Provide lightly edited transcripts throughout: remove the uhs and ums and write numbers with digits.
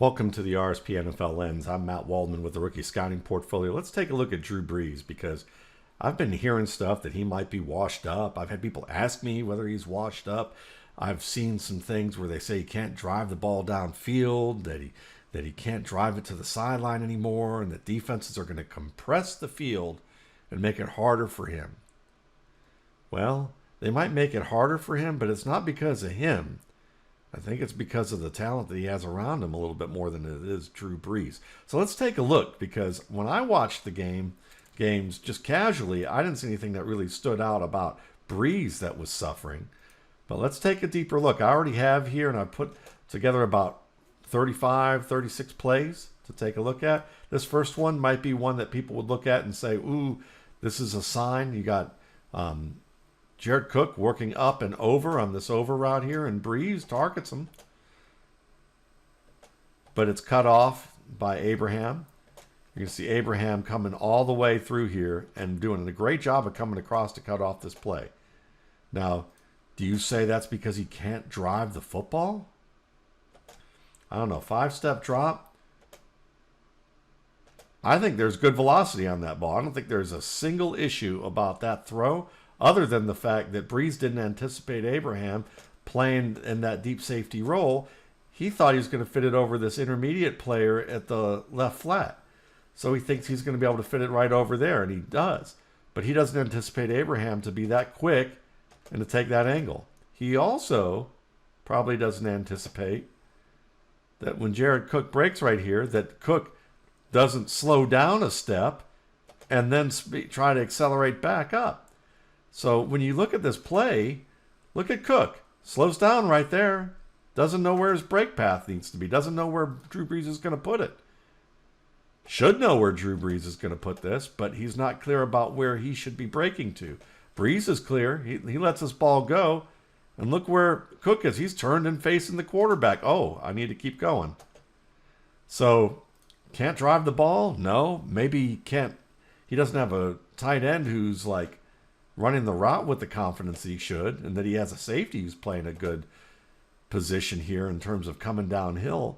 Welcome to the RSP NFL Lens. I'm Matt Waldman with the Rookie Scouting Portfolio. Let's take a look at Drew Brees because I've been hearing stuff that he might be washed up. I've had people ask me whether he's washed up. I've seen some things where they say he can't drive the ball downfield, that he can't drive it to the sideline anymore, and that defenses are going to compress the field and make it harder for him. Well, they might make it harder for him, but it's not because of him. I think it's because of the talent that he has around him a little bit more than it is Drew Brees. So let's take a look, because when I watched the games just casually, I didn't see anything that really stood out about Brees that was suffering. But let's take a deeper look. I already have here, and I put together about 35, 36 plays to take a look at. This first one might be one that people would look at and say, ooh, this is a sign. You got Jared Cook working up and over on this over route here, and Brees targets him. But it's cut off by Abraham. You can see Abraham coming all the way through here and doing a great job of coming across to cut off this play. Now, do you say that's because he can't drive the football? I don't know. 5-step drop. I think there's good velocity on that ball. I don't think there's a single issue about that throw, other than the fact that Brees didn't anticipate Abraham playing in that deep safety role. He thought he was going to fit it over this intermediate player at the left flat. So he thinks he's going to be able to fit it right over there, and he does. But he doesn't anticipate Abraham to be that quick and to take that angle. He also probably doesn't anticipate that when Jared Cook breaks right here, that Cook doesn't slow down a step and then try to accelerate back up. So when you look at this play, look at Cook. Slows down right there. Doesn't know where his break path needs to be. Doesn't know where Drew Brees is going to put it. Should know where Drew Brees is going to put this, but he's not clear about where he should be breaking to. Brees is clear. He lets this ball go. And look where Cook is. He's turned and facing the quarterback. Oh, I need to keep going. So, can't drive the ball? No. Maybe he can't. He doesn't have a tight end who's like running the route with the confidence he should, and that he has a safety who's playing a good position here in terms of coming downhill.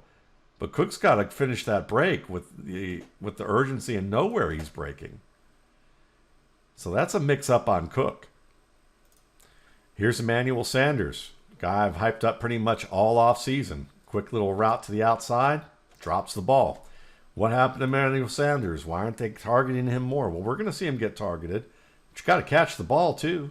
But Cook's got to finish that break with the urgency and know where he's breaking. So that's a mix-up on Cook. Here's Emmanuel Sanders, guy I've hyped up pretty much all off-season. Quick little route to the outside, drops the ball. What happened to Emmanuel Sanders? Why aren't they targeting him more? Well, we're going to see him get targeted. But you got to catch the ball, too.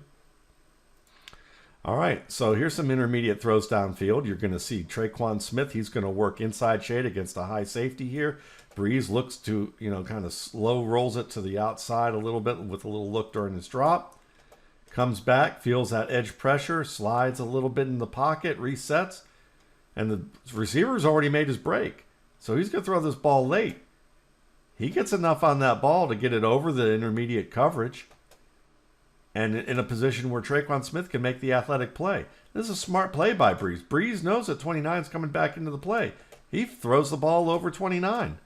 All right, so here's some intermediate throws downfield. You're going to see Traquan Smith. He's going to work inside shade against a high safety here. Brees looks to, kind of slow rolls it to the outside a little bit with a little look during his drop. Comes back, feels that edge pressure, slides a little bit in the pocket, resets, and the receiver's already made his break. So he's going to throw this ball late. He gets enough on that ball to get it over the intermediate coverage and in a position where Traquan Smith can make the athletic play. This is a smart play by Brees. Brees knows that 29 is coming back into the play. He throws the ball over 29.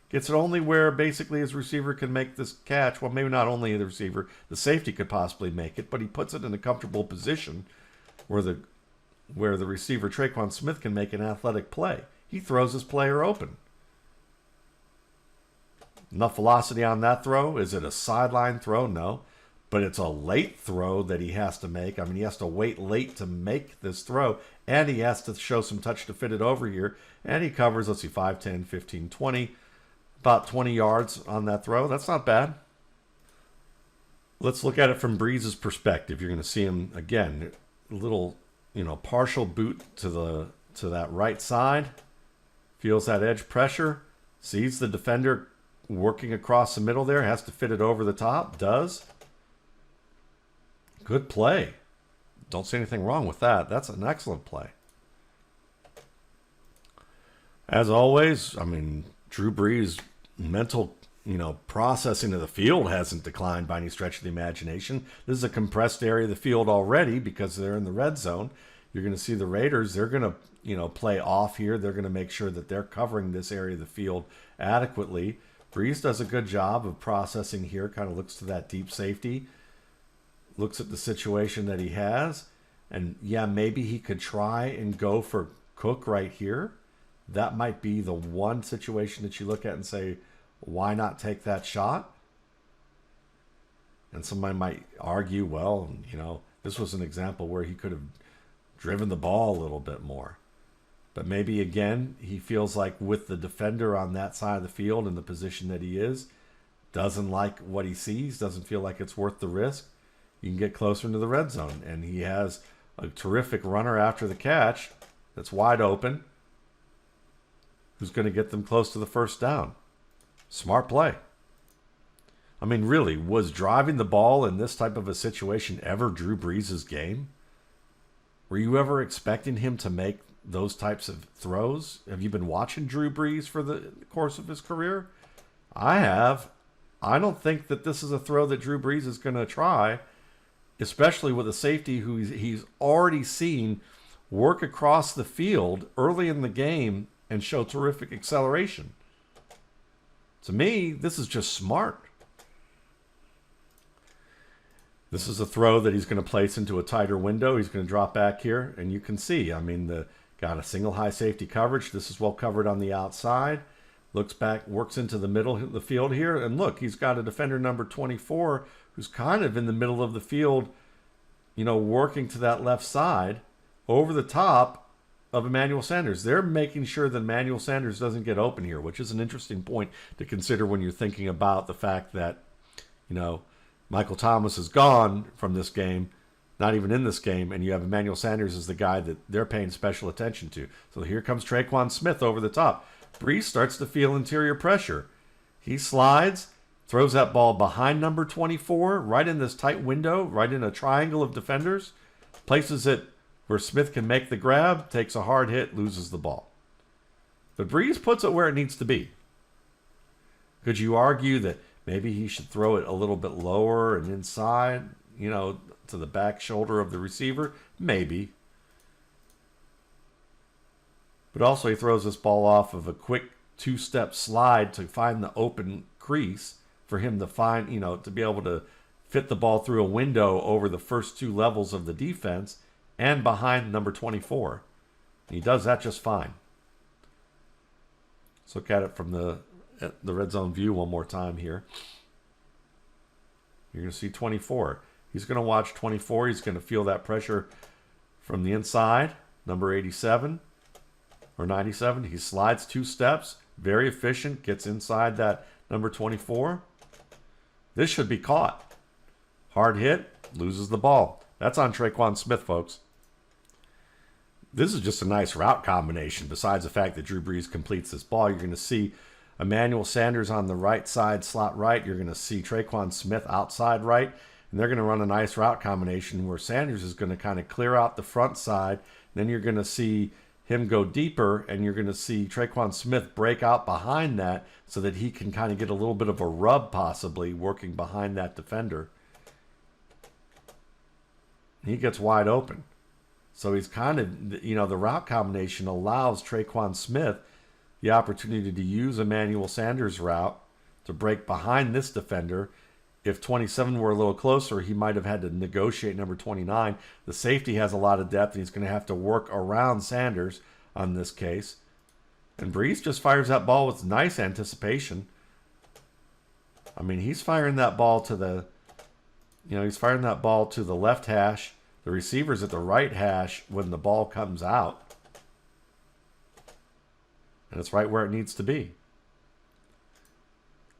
Gets it only where basically his receiver can make this catch. Well, maybe not only the receiver, the safety could possibly make it, but he puts it in a comfortable position where the receiver, Traquan Smith, can make an athletic play. He throws his player open. Enough velocity on that throw. Is it a sideline throw? No. But it's a late throw that he has to make. I mean, he has to wait late to make this throw, and he has to show some touch to fit it over here. And he covers, let's see, 5, 10, 15, 20. About 20 yards on that throw. That's not bad. Let's look at it from Brees' perspective. You're going to see him, again, a little, partial boot to that right side. Feels that edge pressure. Sees the defender working across the middle there. Has to fit it over the top. Does. Good play. Don't see anything wrong with that. That's an excellent play. As always, I mean, Drew Brees' mental, processing of the field hasn't declined by any stretch of the imagination. This is a compressed area of the field already because they're in the red zone. You're going to see the Raiders, they're going to, play off here. They're going to make sure that they're covering this area of the field adequately. Brees does a good job of processing here, kind of looks to that deep safety, looks at the situation that he has, and yeah, maybe he could try and go for Cook right here. that might be the one situation that you look at and say, why not take that shot? And somebody might argue, well, this was an example where he could have driven the ball a little bit more. But maybe, again, he feels like with the defender on that side of the field in the position that he is, doesn't like what he sees, doesn't feel like it's worth the risk. You can get closer into the red zone. And he has a terrific runner after the catch that's wide open, who's going to get them close to the first down. Smart play. I mean, really, was driving the ball in this type of a situation ever Drew Brees' game? Were you ever expecting him to make those types of throws? Have you been watching Drew Brees for the course of his career? I have. I don't think that this is a throw that Drew Brees is going to try, especially with a safety who he's already seen work across the field early in the game and show terrific acceleration. To me, this is just smart. This is a throw that he's going to place into a tighter window. He's going to drop back here, and you can see, got a single high safety coverage. This is well covered on the outside. Looks back, works into the middle of the field here, and look, he's got a defender number 24 who's kind of in the middle of the field, working to that left side over the top of Emmanuel Sanders. They're making sure that Emmanuel Sanders doesn't get open here, which is an interesting point to consider when you're thinking about the fact that, Michael Thomas is gone from this game, not even in this game, and you have Emmanuel Sanders as the guy that they're paying special attention to. So here comes Tre'Quan Smith over the top. Brees starts to feel interior pressure. He slides, throws that ball behind number 24, right in this tight window, right in a triangle of defenders, places it where Smith can make the grab, takes a hard hit, loses the ball. But Brees puts it where it needs to be. Could you argue that maybe he should throw it a little bit lower and inside, to the back shoulder of the receiver? Maybe. But also he throws this ball off of a quick two-step slide to find the open crease for him to find, to be able to fit the ball through a window over the first two levels of the defense and behind number 24. And he does that just fine. Let's look at it from the red zone view one more time here. You're going to see 24. He's going to watch 24. He's going to feel that pressure from the inside, number 87 or 97. He slides two steps, very efficient, gets inside that number 24. This should be caught. Hard hit, loses the ball. That's on Tre'Quan Smith, folks. This is just a nice route combination. Besides the fact that Drew Brees completes this ball, you're going to see Emmanuel Sanders on the right side, slot right. You're going to see Tre'Quan Smith outside right. And they're going to run a nice route combination where Sanders is going to kind of clear out the front side. Then you're going to see him go deeper, and you're going to see Tre'Quan Smith break out behind that so that he can kind of get a little bit of a rub possibly working behind that defender. He gets wide open. So he's kind of, the route combination allows Tre'Quan Smith the opportunity to use Emmanuel Sanders' route to break behind this defender. If 27 were a little closer, he might have had to negotiate number 29. The safety has a lot of depth, and he's going to have to work around Sanders on this case. And Brees just fires that ball with nice anticipation. He's firing that ball to the, left hash. The receiver's at the right hash when the ball comes out. And it's right where it needs to be.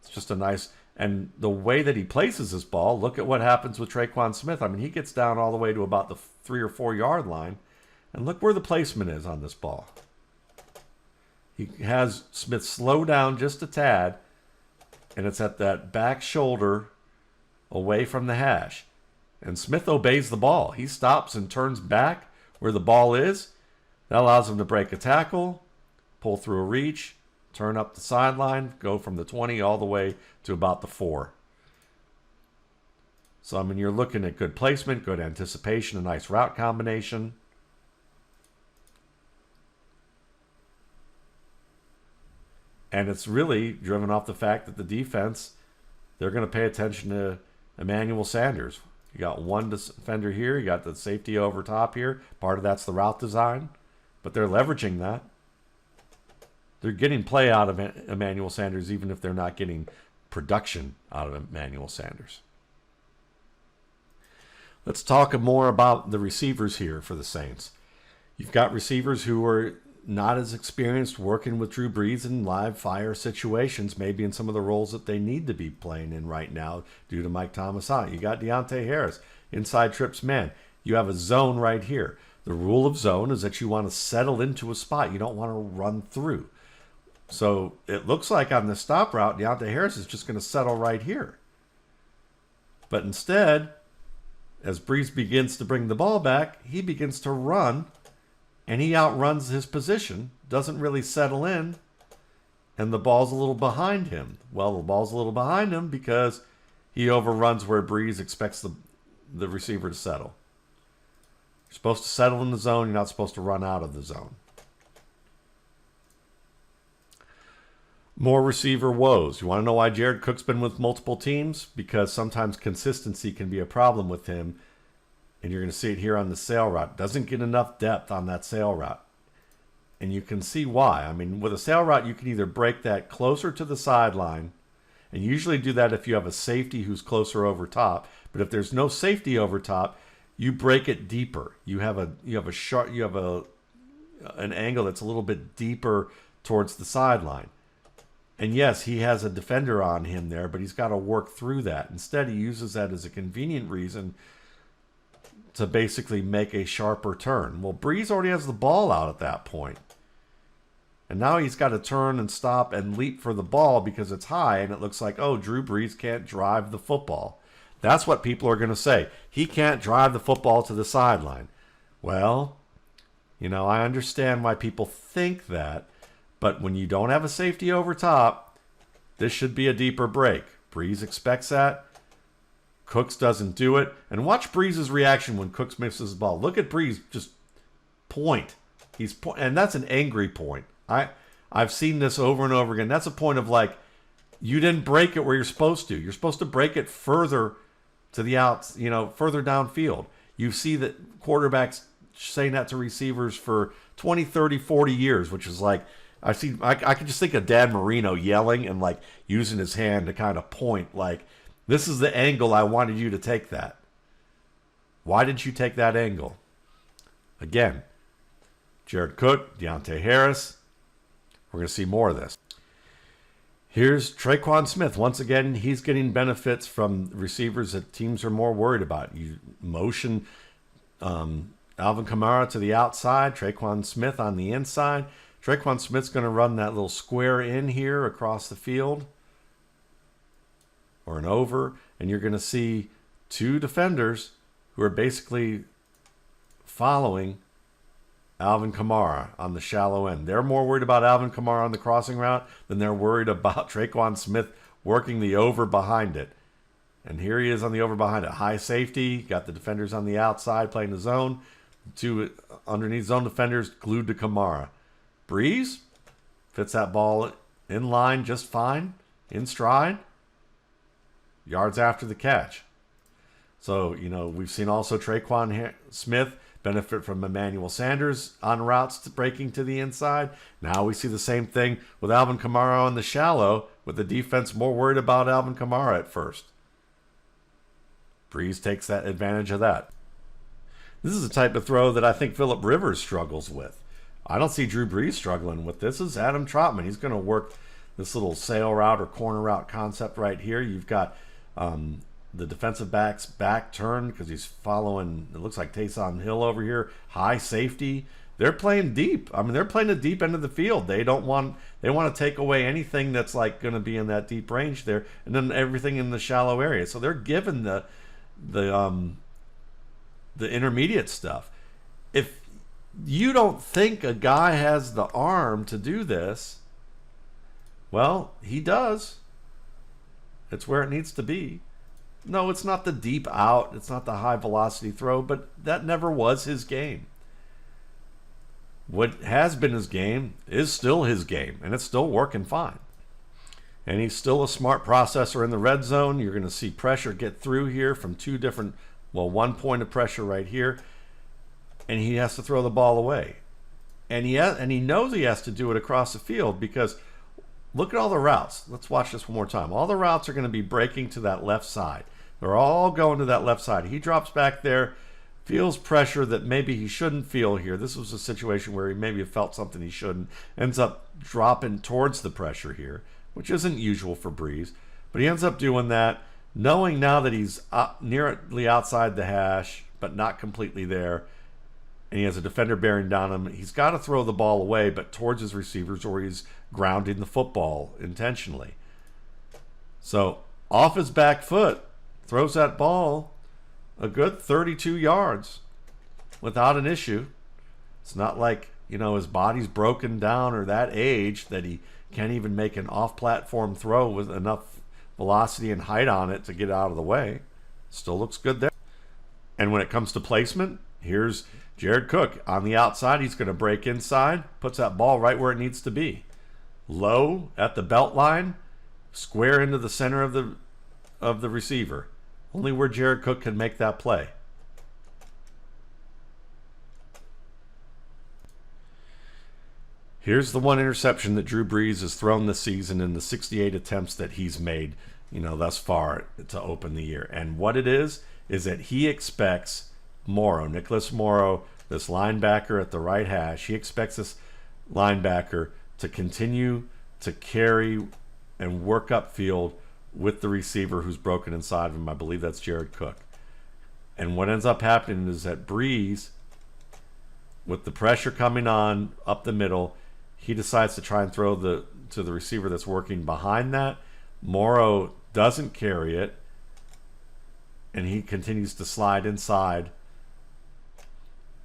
It's just a nice... And the way that he places his ball, look at what happens with Tre'Quan Smith. He gets down all the way to about the 3 or 4 yard line. And look where the placement is on this ball. He has Smith slow down just a tad. And it's at that back shoulder away from the hash. And Smith obeys the ball. He stops and turns back where the ball is. That allows him to break a tackle, pull through a reach, turn up the sideline, go from the 20 all the way to about the 4. So, you're looking at good placement, good anticipation, a nice route combination. And it's really driven off the fact that the defense, they're going to pay attention to Emmanuel Sanders. You got one defender here. You got the safety over top here. Part of that's the route design. But they're leveraging that. They're getting play out of Emmanuel Sanders, even if they're not getting production out of Emmanuel Sanders. Let's talk more about the receivers here for the Saints. You've got receivers who are not as experienced working with Drew Brees in live fire situations, maybe in some of the roles that they need to be playing in right now due to Mike Thomas out. You got Deontay Harris, inside trips man. You have a zone right here. The rule of zone is that you want to settle into a spot. You don't want to run through. So it looks like on the stop route, Deontay Harris is just going to settle right here. But instead, as Brees begins to bring the ball back, he begins to run, and he outruns his position, doesn't really settle in, and the ball's a little behind him. Well, the ball's a little behind him because he overruns where Brees expects the receiver to settle. You're supposed to settle in the zone. You're not supposed to run out of the zone. More receiver woes. You want to know why Jared Cook's been with multiple teams? Because sometimes consistency can be a problem with him. And you're going to see it here on the sail route. Doesn't get enough depth on that sail route. And you can see why. I mean, with a sail route, you can either break that closer to the sideline. And you usually do that if you have a safety who's closer over top. But if there's no safety over top, you break it deeper. You have an angle that's a little bit deeper towards the sideline. And yes, he has a defender on him there, but he's got to work through that. Instead, he uses that as a convenient reason to basically make a sharper turn. Well, Brees already has the ball out at that point. And now he's got to turn and stop and leap for the ball because it's high, and it looks like, oh, Drew Brees can't drive the football. That's what people are going to say. He can't drive the football to the sideline. Well, I understand why people think that. But when you don't have a safety over top, this should be a deeper break. Brees expects that. Cooks doesn't do it. And watch Brees' reaction when Cooks misses the ball. Look at Brees just point. And that's an angry point. I've seen this over and over again. That's a point of like, you didn't break it where you're supposed to. You're supposed to break it further to the outs, further downfield. You see that quarterbacks saying that to receivers for 20, 30, 40 years, which is like, I could just think of Dan Marino yelling and like using his hand to kind of point like, this is the angle I wanted you to take that. Why did you take that angle? Again, Jared Cook, Deontay Harris. We're going to see more of this. Here's Tre'Quan Smith. Once again, he's getting benefits from receivers that teams are more worried about. You motion Alvin Kamara to the outside, Tre'Quan Smith on the inside. Tre'Quan Smith's going to run that little square in here across the field or an over, and you're going to see two defenders who are basically following Alvin Kamara on the shallow end. They're more worried about Alvin Kamara on the crossing route than they're worried about Tre'Quan Smith working the over behind it. And here he is on the over behind it. High safety, got the defenders on the outside playing the zone. Two underneath zone defenders glued to Kamara. Brees fits that ball in line just fine, in stride, yards after the catch. So, we've seen also Tre'Quan Smith benefit from Emmanuel Sanders on routes breaking to the inside. Now we see the same thing with Alvin Kamara on the shallow, with the defense more worried about Alvin Kamara at first. Brees takes that advantage of that. This is the type of throw that I think Phillip Rivers struggles with. I don't see Drew Brees struggling with this. This is Adam Trautman. He's going to work this little sail route or corner route concept right here. You've got the defensive back's back turn because he's following, it looks like Taysom Hill over here. High safety. They're playing deep. I mean, they're playing the deep end of the field. They want to take away anything that's like going to be in that deep range there, and then everything in the shallow area. So they're given the intermediate stuff. If you don't think a guy has the arm to do this, well, he does. It's where it needs to be. No, it's not the deep out. It's not the high velocity throw, but that never was his game. What has been his game is still his game, and it's still working fine. And he's still a smart processor in the red zone. You're going to see pressure get through here from one point of pressure right here, and he has to throw the ball away. And he knows he has to do it across the field because look at all the routes. Let's watch this one more time. All the routes are going to be breaking to that left side. They're all going to that left side. He drops back there, feels pressure that maybe he shouldn't feel here. This was a situation where he maybe felt something he shouldn't. Ends up dropping towards the pressure here, which isn't usual for Brees. But he ends up doing that, knowing now that he's nearly outside the hash, but not completely there. And he has a defender bearing down him. He's got to throw the ball away, but towards his receivers, or he's grounding the football intentionally. So off his back foot, throws that ball a good 32 yards without an issue. It's not like, his body's broken down or that age that he can't even make an off-platform throw with enough velocity and height on it to get out of the way. Still looks good there. And when it comes to placement, here's Jared Cook on the outside. He's going to break inside, puts that ball right where it needs to be. Low at the belt line, square into the center of the receiver. Only where Jared Cook can make that play. Here's the one interception that Drew Brees has thrown this season in the 68 attempts that he's made, thus far to open the year. And what it is that he expects Nicholas Morrow, this linebacker at the right hash, he expects this linebacker to continue to carry and work upfield with the receiver who's broken inside of him. I believe that's Jared Cook. And what ends up happening is that Brees, with the pressure coming on up the middle, he decides to try and throw to the receiver that's working behind that. Morrow doesn't carry it, and he continues to slide inside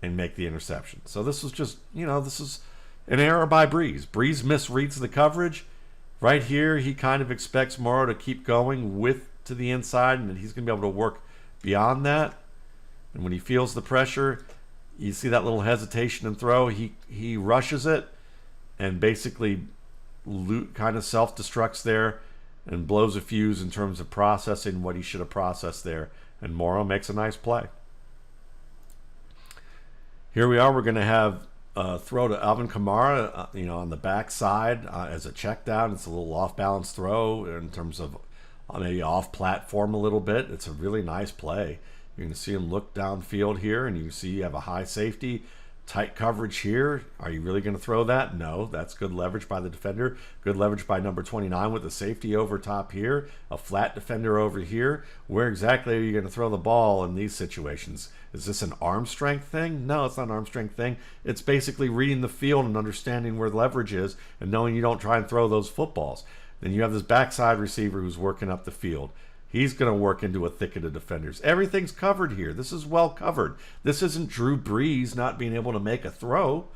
and make the interception. So this was just, this is an error by Brees. Brees misreads the coverage. Right here, he kind of expects Morrow to keep going to the inside, and he's going to be able to work beyond that. And when he feels the pressure, you see that little hesitation and throw. He rushes it and basically kind of self-destructs there and blows a fuse in terms of processing what he should have processed there. And Morrow makes a nice play. Here we are. We're going to have a throw to Alvin Kamara, on the backside as a check down. It's a little off-balance throw in terms of maybe off-platform a little bit. It's a really nice play. You're going to see him look downfield here, and you see you have a high safety, tight coverage here. Are you really going to throw that? No. That's good leverage by the defender. Good leverage by number 29 with the safety over top here. A flat defender over here. Where exactly are you going to throw the ball in these situations? Is this an arm strength thing? No, it's not an arm strength thing. It's basically reading the field and understanding where the leverage is and knowing you don't try and throw those footballs. Then you have this backside receiver who's working up the field. He's going to work into a thicket of defenders. Everything's covered here. This is well covered. This isn't Drew Brees not being able to make a throw.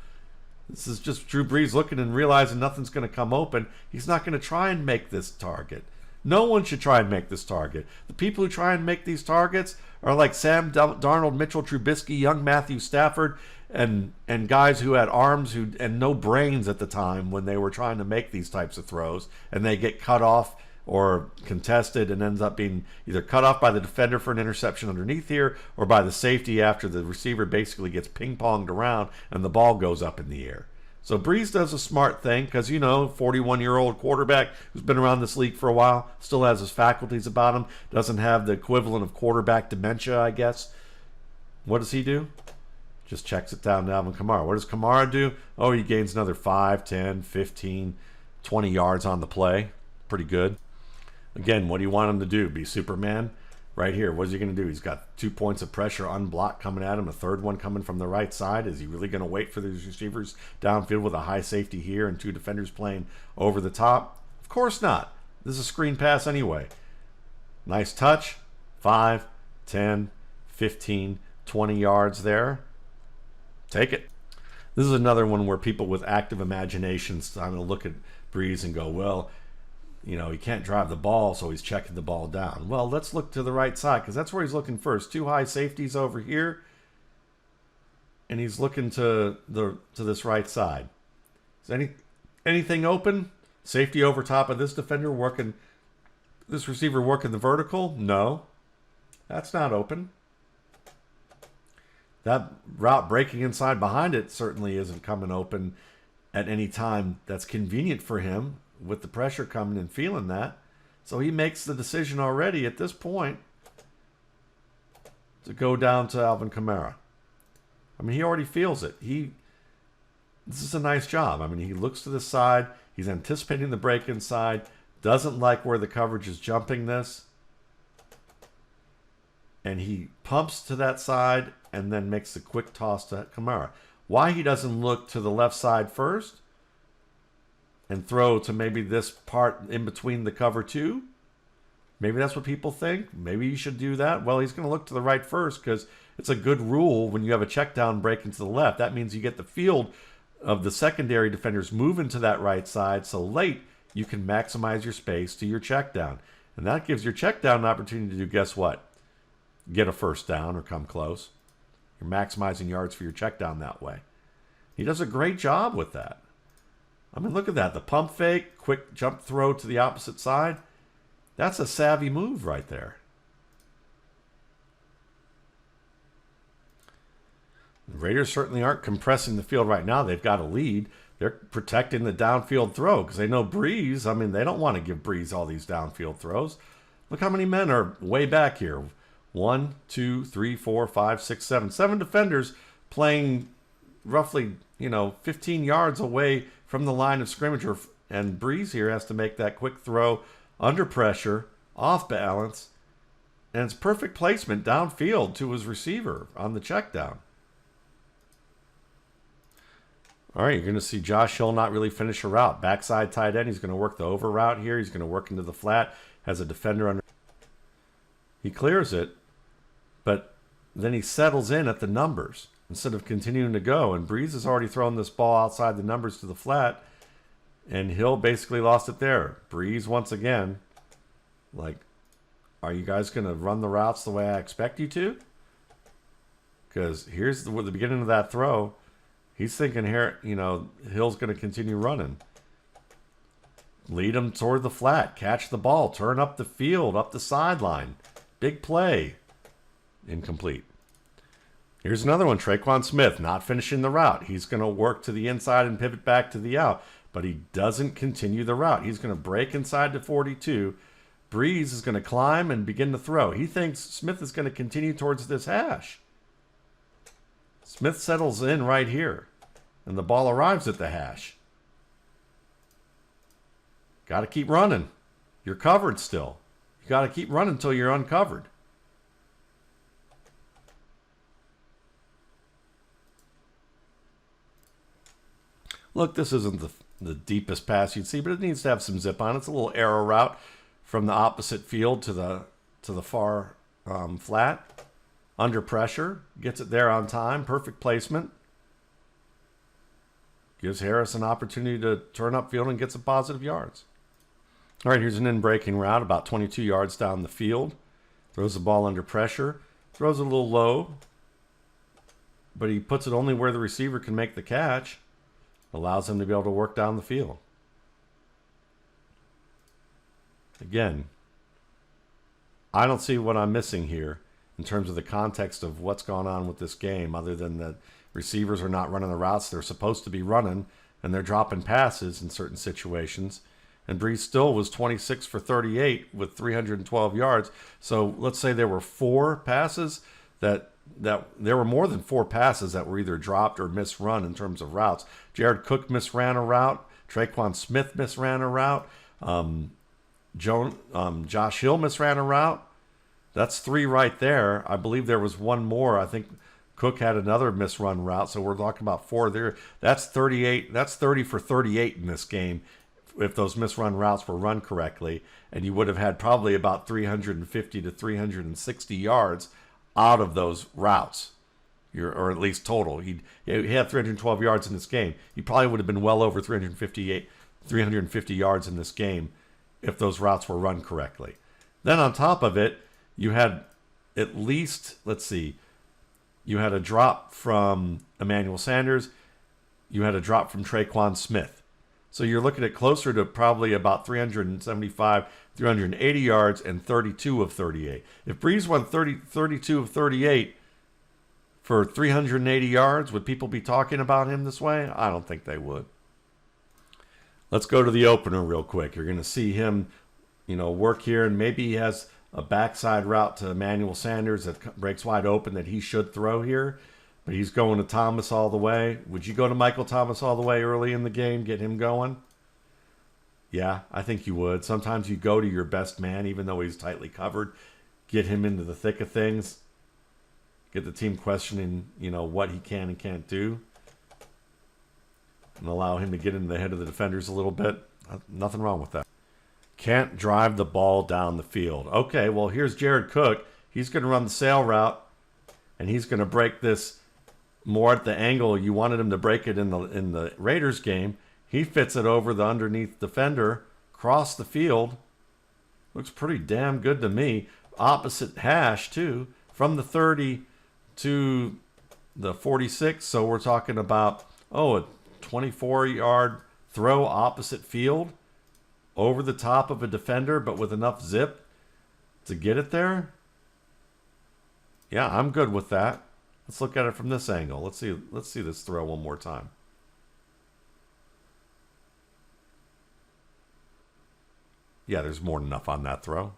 This is just Drew Brees looking and realizing nothing's going to come open. He's not going to try and make this target. No one should try and make this target. The people who try and make these targets are like Sam Darnold, Mitchell Trubisky, young Matthew Stafford, and guys who had arms and no brains at the time when they were trying to make these types of throws, and they get cut off or contested and ends up being either cut off by the defender for an interception underneath here or by the safety after the receiver basically gets ping-ponged around and the ball goes up in the air. So Brees does a smart thing because, 41-year-old quarterback who's been around this league for a while, still has his faculties about him, doesn't have the equivalent of quarterback dementia, I guess. What does he do? Just checks it down to Alvin Kamara. What does Kamara do? Oh, he gains another 5, 10, 15, 20 yards on the play. Pretty good. Again, what do you want him to do? Be Superman? Right here, what is he going to do? He's got 2 points of pressure unblocked coming at him, a third one coming from the right side. Is he really going to wait for these receivers downfield with a high safety here and 2 defenders playing over the top? Of course not. This is a screen pass anyway. Nice touch. 5, 10, 15, 20 yards there. Take it. This is another one where people with active imaginations kind of look at Brees and go, well, he can't drive the ball, so he's checking the ball down. Well, let's look to the right side because that's where he's looking first. 2 high safeties over here, and he's looking to this right side. Is anything open? Safety over top of this defender working, this receiver working the vertical? No, that's not open. that route breaking inside behind it certainly isn't coming open at any time that's convenient for him with the pressure coming and feeling that. So he makes the decision already at this point to go down to Alvin Kamara. I mean, he already feels it. This is a nice job. I mean, he looks to the side. He's anticipating the break inside. Doesn't like where the coverage is jumping this. And he pumps to that side and then makes the quick toss to Kamara. Why he doesn't look to the left side first and throw to maybe this part in between the cover two? Maybe that's what people think. Maybe you should do that. Well, he's going to look to the right first because it's a good rule when you have a check down break into the left. That means you get the field of the secondary defenders moving to that right side. So late, you can maximize your space to your check down. And that gives your check down an opportunity to do, guess what? Get a first down or come close. You're maximizing yards for your check down that way. He does a great job with that. I mean, look at that. The pump fake, quick jump throw to the opposite side. That's a savvy move right there. The Raiders certainly aren't compressing the field right now. They've got a lead. They're protecting the downfield throw because they know Brees. I mean, they don't want to give Brees all these downfield throws. Look how many men are way back here. 1, 2, 3, 4, 5, 6, 7. 7 defenders playing roughly, 15 yards away from the line of scrimmage. And Brees here has to make that quick throw under pressure, off balance. And it's perfect placement downfield to his receiver on the check down. All right, you're going to see Josh Hill not really finish a route. Backside tight end. He's going to work the over route here. He's going to work into the flat. Has a defender under. He clears it, but then he settles in at the numbers instead of continuing to go. And Brees has already thrown this ball outside the numbers to the flat, and Hill basically lost it there. Brees, once again, are you guys going to run the routes the way I expect you to? Because here's the beginning of that throw. He's thinking here, Hill's going to continue running. Lead him toward the flat. Catch the ball. Turn up the field, up the sideline. Big play. Incomplete. Here's another one. Traquan Smith not finishing the route. He's going to work to the inside and pivot back to the out. But he doesn't continue the route. He's going to break inside to 42. Brees is going to climb and begin to throw. He thinks Smith is going to continue towards this hash. Smith settles in right here. And the ball arrives at the hash. Got to keep running. You're covered still. You got to keep running until you're uncovered. Look, this isn't the deepest pass you'd see, but it needs to have some zip on it. It's a little arrow route from the opposite field to the far flat. Under pressure. Gets it there on time. Perfect placement. Gives Harris an opportunity to turn upfield and get some positive yards. All right, here's an in-breaking route about 22 yards down the field. Throws the ball under pressure. Throws it a little low. But he puts it only where the receiver can make the catch. Allows him to be able to work down the field. Again, I don't see what I'm missing here in terms of the context of what's gone on with this game, other than that receivers are not running the routes they're supposed to be running, and they're dropping passes in certain situations. And Brees still was 26 for 38 with 312 yards. So let's say there were 4 passes that there were more than 4 passes that were either dropped or misrun in terms of routes. Jared Cook misran a route. Traquan Smith misran a route. Josh Hill misran a route. That's 3 right there. I believe there was one more. I think Cook had another misrun route, so we're talking about 4 there. That's 38. That's 30 for 38 in this game if those misrun routes were run correctly, and you would have had probably about 350 to 360 yards out of those routes, or at least total. He had 312 yards in this game. He probably would have been well over 350 yards in this game if those routes were run correctly. Then on top of it, you had at least, you had a drop from Emmanuel Sanders. You had a drop from Traquan Smith. So you're looking at closer to probably about 375, 380 yards and 32 of 38. If Brees won 32 of 38 for 380 yards. Would people be talking about him this way? I don't think they would. Let's go to the opener real quick. You're going to see him, work here, and maybe he has a backside route to Emmanuel Sanders that breaks wide open that he should throw here. But he's going to Thomas all the way. Would you go to Michael Thomas all the way early in the game, get him going? Yeah, I think you would. Sometimes you go to your best man, even though he's tightly covered. Get him into the thick of things. Get the team questioning, what he can and can't do. And allow him to get into the head of the defenders a little bit. Nothing wrong with that. Can't drive the ball down the field. Okay, well, here's Jared Cook. He's going to run the sail route, and he's going to break this more at the angle you wanted him to break it in the Raiders game. He fits it over the underneath defender, across the field. Looks pretty damn good to me. Opposite hash, too, from the 30 to the 46. So we're talking about, a 24-yard throw opposite field over the top of a defender, but with enough zip to get it there. Yeah, I'm good with that. Let's look at it from this angle. Let's see this throw one more time. Yeah, there's more than enough on that throw.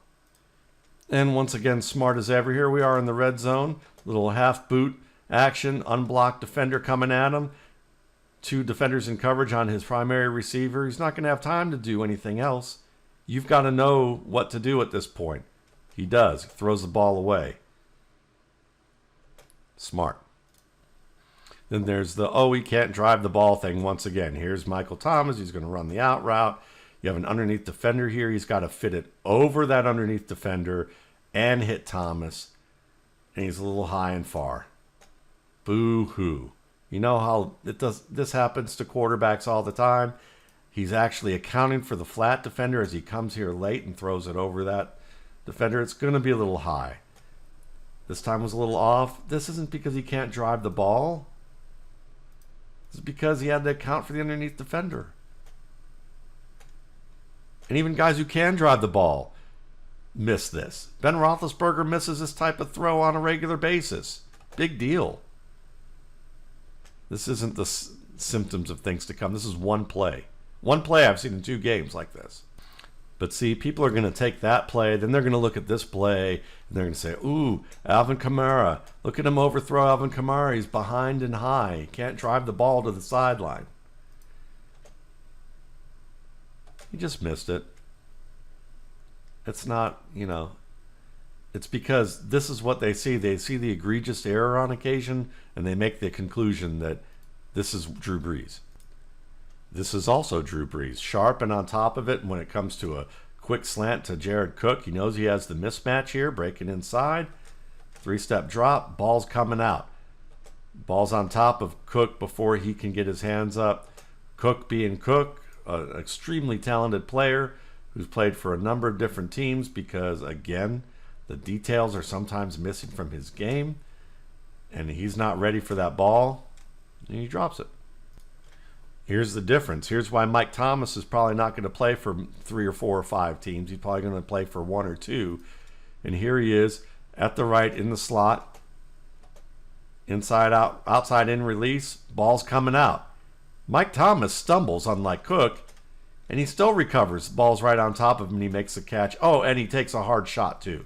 And once again, smart as ever, here we are in the red zone. Little half boot action, unblocked defender coming at him. 2 defenders in coverage on his primary receiver. He's not going to have time to do anything else. You've got to know what to do at this point. He does. He throws the ball away. Smart. Then there's the, he can't drive the ball thing once again. Here's Michael Thomas. He's going to run the out route. You have an underneath defender here. He's got to fit it over that underneath defender and hit Thomas. And he's a little high and far. Boo-hoo. You know how this happens to quarterbacks all the time. He's actually accounting for the flat defender as he comes here late and throws it over that defender. It's going to be a little high. This time was a little off. This isn't because he can't drive the ball. This is because he had to account for the underneath defender. And even guys who can drive the ball miss this. Ben Roethlisberger misses this type of throw on a regular basis. Big deal. This isn't the symptoms of things to come. This is one play. One play I've seen in 2 games like this. But see, people are going to take that play, then they're going to look at this play, and they're going to say, ooh, Alvin Kamara. Look at him overthrow Alvin Kamara. He's behind and high. He can't drive the ball to the sideline. He just missed it. It's not, it's because this is what they see. They see the egregious error on occasion, and they make the conclusion that this is Drew Brees. This is also Drew Brees. Sharp and on top of it when it comes to a quick slant to Jared Cook. He knows he has the mismatch here, breaking inside. 3-step drop, ball's coming out. Ball's on top of Cook before he can get his hands up. Cook being Cook, an extremely talented player who's played for a number of different teams because, again, the details are sometimes missing from his game, and he's not ready for that ball, and he drops it. Here's the difference. Here's why Mike Thomas is probably not going to play for 3 or 4 or 5 teams. He's probably going to play for 1 or 2. And here he is at the right in the slot. Inside out, outside in release. Ball's coming out. Mike Thomas stumbles, unlike Cook, and he still recovers. The ball's right on top of him, and he makes the catch. Oh, and he takes a hard shot, too.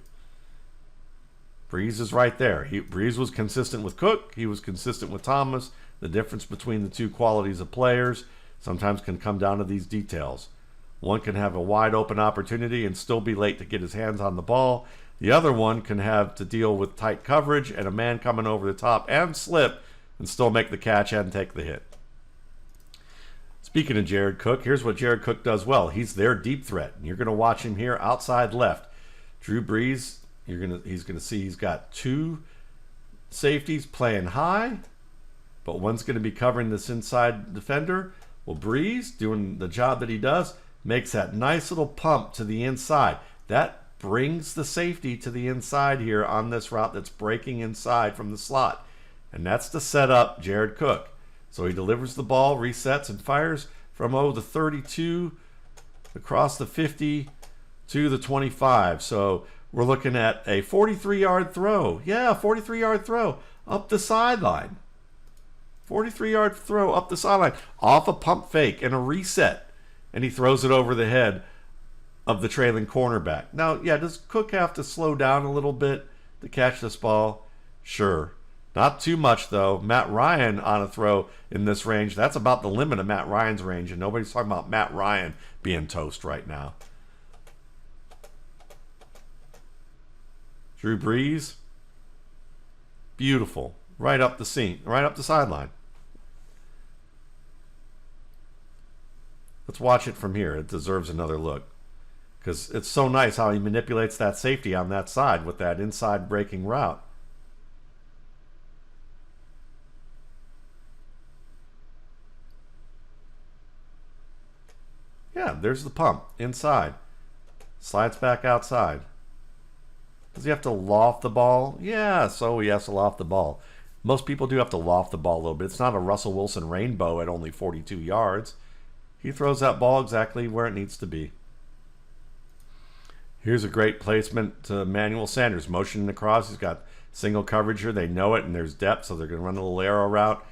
Brees is right there. Brees was consistent with Cook. He was consistent with Thomas. The difference between the 2 qualities of players sometimes can come down to these details. One can have a wide open opportunity and still be late to get his hands on the ball. The other one can have to deal with tight coverage and a man coming over the top and slip and still make the catch and take the hit. Speaking of Jared Cook, here's what Jared Cook does well. He's their deep threat, and you're going to watch him here outside left. Drew Brees, he's going to see he's got 2 safeties playing high, but one's going to be covering this inside defender. Well, Brees, doing the job that he does, makes that nice little pump to the inside. That brings the safety to the inside here on this route that's breaking inside from the slot. And that's to set up Jared Cook. So he delivers the ball, resets, and fires from the 32 across the 50 to the 25. So we're looking at a 43-yard throw. Yeah, 43-yard throw. up the sideline. 43-yard throw up the sideline off a pump fake and a reset. And he throws it over the head of the trailing cornerback. Now, yeah, does Cook have to slow down a little bit to catch this ball? Sure. Not too much, though. Matt Ryan on a throw in this range, that's about the limit of Matt Ryan's range, and nobody's talking about Matt Ryan being toast right now. Drew Brees, beautiful. Right up the seam, right up the sideline. Let's watch it from here. It deserves another look. Because it's so nice how he manipulates that safety on that side with that inside breaking route. Yeah, there's the pump. Inside. Slides back outside. Does he have to loft the ball? Yeah, so he has to loft the ball. Most people do have to loft the ball a little bit. It's not a Russell Wilson rainbow at only 42 yards. He throws that ball exactly where it needs to be. Here's a great placement to Emmanuel Sanders. Motioning across. He's got single coverage here. They know it, and there's depth, so they're going to run a little arrow route.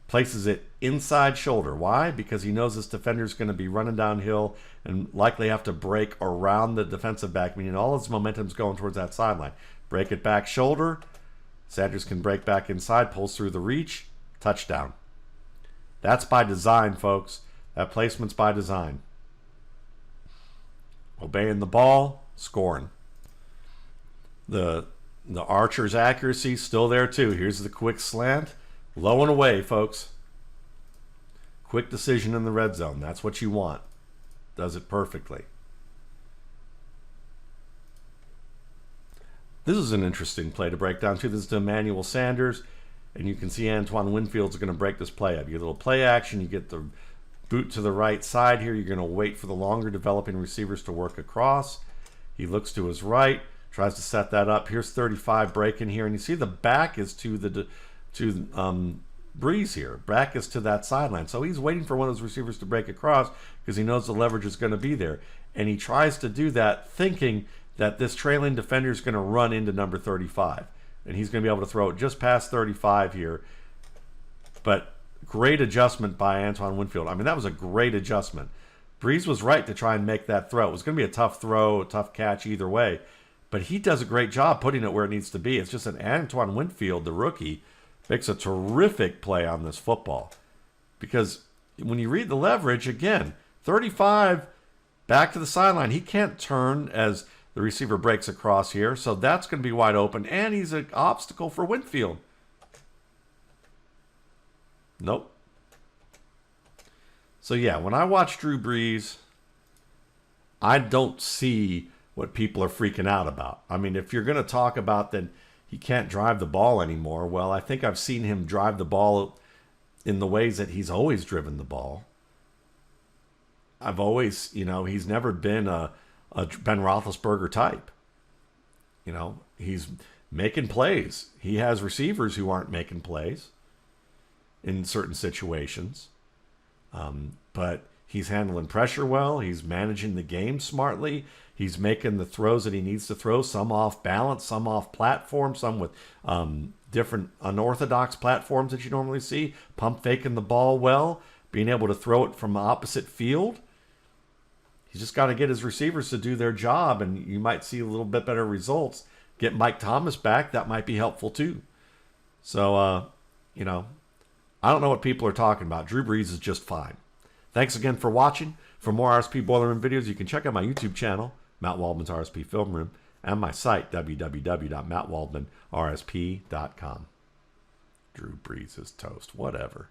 Places it inside shoulder. Why? Because he knows this defender's going to be running downhill and likely have to break around the defensive back, meaning all his momentum's going towards that sideline. Break it back shoulder. Sanders can break back inside, pulls through the reach. Touchdown. That's by design, folks. That placement's by design. Obeying the ball, scoring. The archer's accuracy still there too. Here's the quick slant. Low and away, folks. Quick decision in the red zone. That's what you want. Does it perfectly. This is an interesting play to break down too. This is to Emmanuel Sanders. And you can see Antoine Winfield's going to break this play up. You get a little play action. You get the boot to the right side here. You're going to wait for the longer developing receivers to work across. He looks to his right. Tries to set that up. Here's 35 breaking here. And you see the back is to Brees here. Back is to that sideline. So he's waiting for one of those receivers to break across because he knows the leverage is going to be there. And he tries to do that thinking that this trailing defender is going to run into number 35. And he's going to be able to throw it just past 35 here. But great adjustment by Antoine Winfield. I mean, that was a great adjustment. Brees was right to try and make that throw. It was going to be a tough throw, a tough catch either way. But he does a great job putting it where it needs to be. It's just an Antoine Winfield, the rookie, makes a terrific play on this football. Because when you read the leverage, again, 35 back to the sideline. He can't turn as the receiver breaks across here. So that's going to be wide open. And he's an obstacle for Winfield. Nope. So yeah, when I watch Drew Brees, I don't see what people are freaking out about. I mean, if you're going to talk about that he can't drive the ball anymore, well, I think I've seen him drive the ball in the ways that he's always driven the ball. I've always, he's never been a Ben Roethlisberger type. He's making plays. He has receivers who aren't making plays in certain situations. But he's handling pressure well. He's managing the game smartly. He's making the throws that he needs to throw, some off balance, some off platform, some with different unorthodox platforms that you normally see. Pump faking the ball well, being able to throw it from the opposite field. He's just got to get his receivers to do their job, and you might see a little bit better results. Get Mike Thomas back, that might be helpful too. So, I don't know what people are talking about. Drew Brees is just fine. Thanks again for watching. For more RSP Boiler Room videos, you can check out my YouTube channel, Matt Waldman's RSP Film Room, and my site, www.mattwaldmanrsp.com. Drew Brees is toast. Whatever.